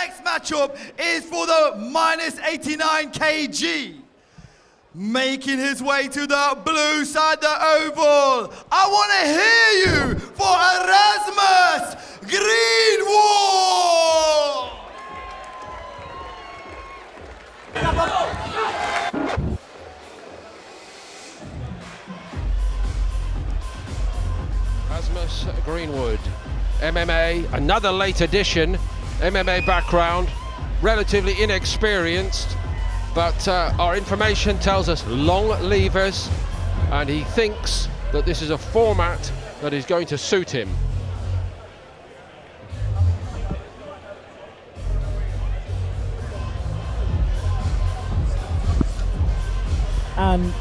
next matchup is for the minus 89 kg. Making his way to the blue side, the oval. I want to hear you for Erasmus Greenwood. Erasmus Greenwood, MMA, another late addition, MMA background, relatively inexperienced, but our information tells us long levers, and he thinks that this is a format that is going to suit him. And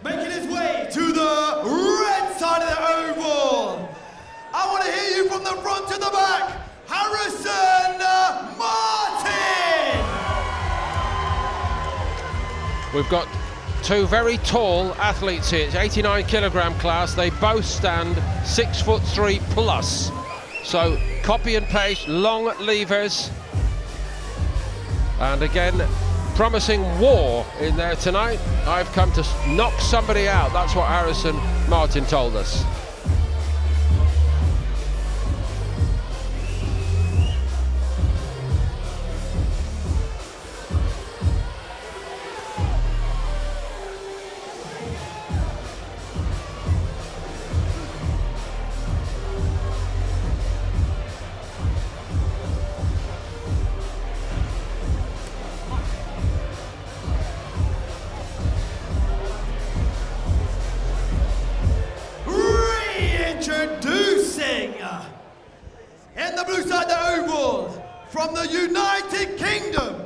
Making his way to the red side of the oval. I want to hear you from the front to the back. Harrison Martyn. We've got two very tall athletes here. It's 89 kilogram class. They both stand 6'3" plus. So copy and paste, long levers. And again, promising war in there tonight. I've come to knock somebody out. That's what Harrison Martyn told us. Introducing in the blue side of the oval from the United Kingdom.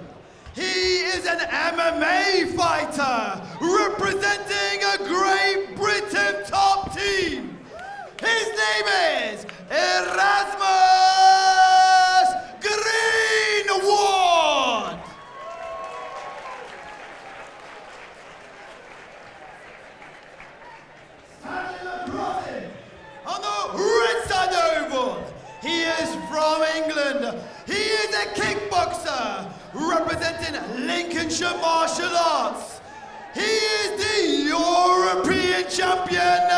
He is an MMA fighter representing a Great Britain top team. His name is Erasmus Greenwood. On the red side of the oval, he is from England. He is a kickboxer representing Lincolnshire martial arts. He is the European champion.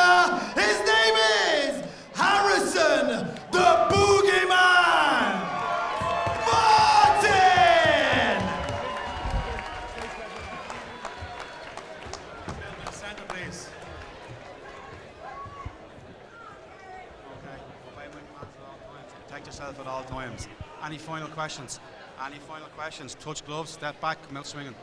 His name is Harrison the Boogeyman Martyn. Center, please. Protect yourself at all times. Any final questions? Any final questions? Touch gloves, step back, come out swinging.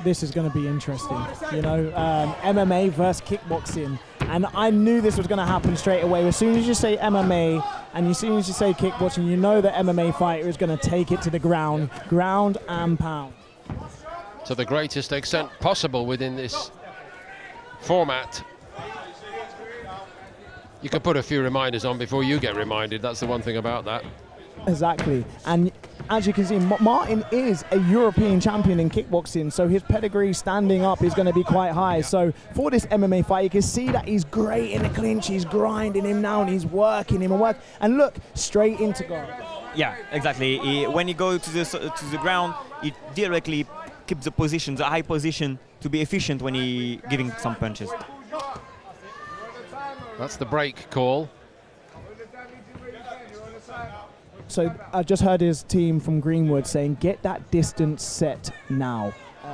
this is going to be interesting. You know, MMA versus kickboxing. And I knew this was going to happen straight away. As soon as you say MMA and as soon as you say kickboxing, you know the MMA fighter is going to take it to the ground and pound. To the greatest extent possible within this format. You can put a few reminders on before you get reminded. That's the one thing about that. Exactly. And as you can see, Martyn is a European champion in kickboxing, so his pedigree standing up is going to be quite high. So for this MMA fight, you can see that he's great in the clinch. He's grinding him down. He's working him and work. And look, straight into guard. Yeah, exactly. When you go to the ground, he directly keeps the position, the high position, to be efficient when he giving some punches. That's the break call. So I just heard his team from Greenwood saying, get that distance set now.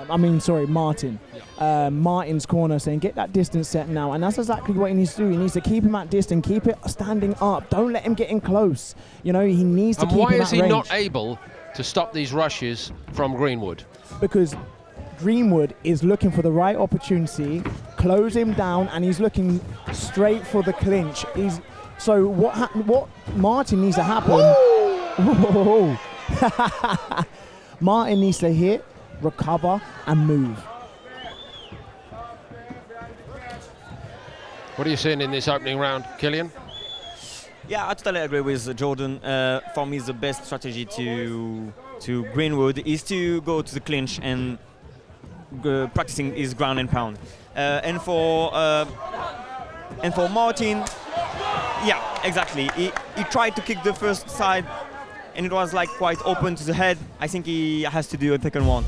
Martyn. Martyn's corner saying, get that distance set now. And that's exactly what he needs to do. He needs to keep him at distance, keep it standing up. Don't let him get in close. You know, he needs to keep him at range. And why is he not able to stop these rushes from Greenwood? Because Greenwood is looking for the right opportunity close him down, and he's looking straight for the clinch. So what Martyn needs to happen. Whoa. Martyn needs to hit, recover, and move. What are you seeing in this opening round, Killian? Yeah, I totally agree with Jordan. For me, the best strategy to Greenwood is to go to the clinch and practicing his ground and pound. And for Martyn, yeah, exactly. He tried to kick the first side, and it was like quite open to the head. I think he has to do a second one.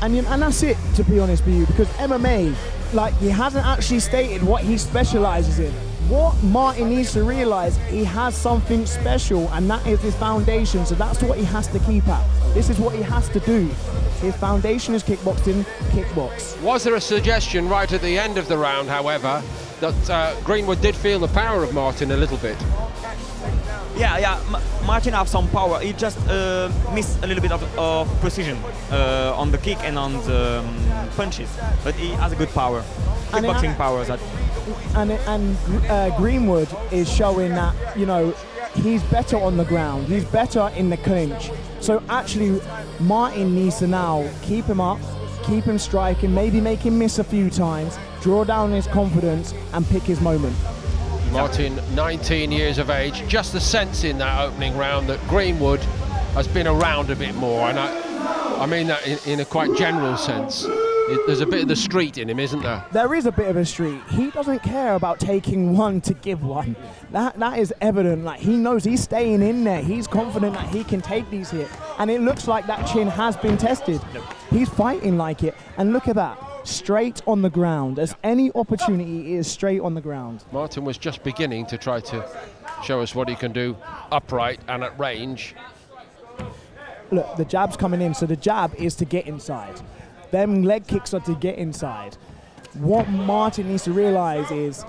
And that's it, to be honest with you, because MMA, like, he hasn't actually stated what he specializes in. What Martyn needs to realize, he has something special, and that is his foundation. So that's what he has to keep at. This is what he has to do. His foundation is kickboxing, kickbox. Was there a suggestion right at the end of the round, however, that Greenwood did feel the power of Martyn a little bit? Yeah. Martyn have some power. He just missed a little bit of precision on the kick and on the punches, but he has a good power, kickboxing power. And Greenwood is showing that, you know, he's better on the ground. He's better in the clinch. So actually, Martyn needs to now keep him up, keep him striking, maybe make him miss a few times, draw down his confidence, and pick his moment. Martyn, 19 years of age, just the sense in that opening round that Greenwood has been around a bit more, and I mean that in a quite general sense. There's a bit of the street in him, isn't there? There is a bit of a street. He doesn't care about taking one to give one. That is evident. Like, he knows he's staying in there. He's confident that he can take these hits, and it looks like that chin has been tested. He's fighting like it, and look at that. Straight on the ground. As any opportunity, he is straight on the ground. Martyn was just beginning to try to show us what he can do upright and at range. Look, the jab's coming in, so the jab is to get inside. Them leg kicks are to get inside. What Martyn needs to realize is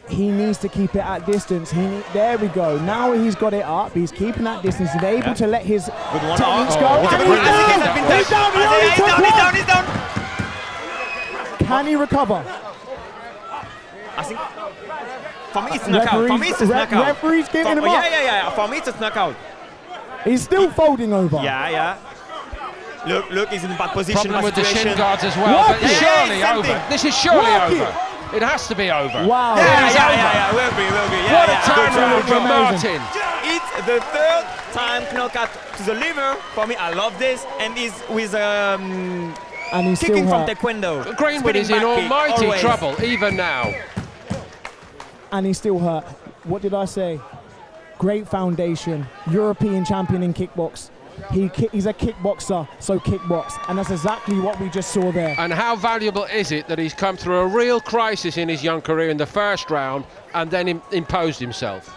he needs to keep it at distance. There we go. Now he's got it up. He's keeping that distance. He's able to let his techniques go. And he's down. He's down. Can he recover? I think for me it's knockout. For me it's a knockout. Referee's getting him up. Yeah. For me it's a knockout. He's still folding over. Yeah. Look, he's in bad position. Problem with the shin guards as well, but it's surely over. This is surely over. It has to be over. Wow. Yeah. We'll agree. What a turnaround from Martyn. It's the third time knockout to the liver. For me, I love this, and he's with and he's kicking still from taekwondo. Greenwood is in almighty trouble, even now. And he's still hurt. What did I say? Great foundation. European champion in kickbox. He's a kickboxer, so kickbox. And that's exactly what we just saw there. And how valuable is it that he's come through a real crisis in his young career in the first round and then imposed himself?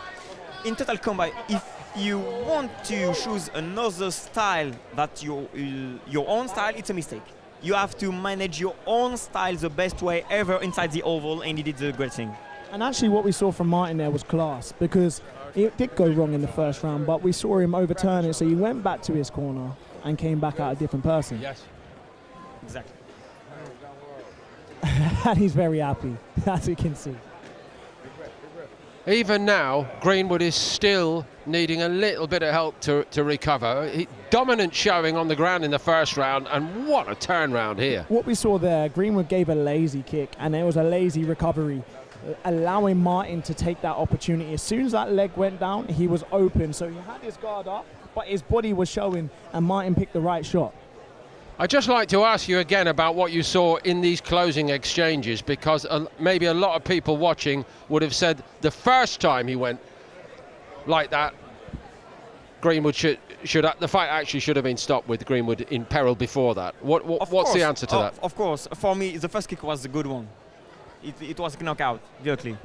In Total Kombat, if you want to choose another style that your own style, it's a mistake. You have to manage your own style the best way ever inside the oval, and he did the great thing. And actually what we saw from Martyn there was class, because it did go wrong in the first round, but we saw him overturn it, so he went back to his corner and came back out a different person. Yes. Exactly. And he's very happy, as you can see. Even now, Greenwood is still needing a little bit of help to recover. Dominant showing on the ground in the first round, and what a turnaround here. What we saw there, Greenwood gave a lazy kick, and it was a lazy recovery, allowing Martyn to take that opportunity. As soon as that leg went down, he was open, so he had his guard up, but his body was showing, and Martyn picked the right shot. I'd just like to ask you again about what you saw in these closing exchanges, because maybe a lot of people watching would have said the first time he went like that, Greenwood the fight actually should have been stopped with Greenwood in peril before that. What's the answer to that? Of course, for me, the first kick was a good one. It was a knockout, directly.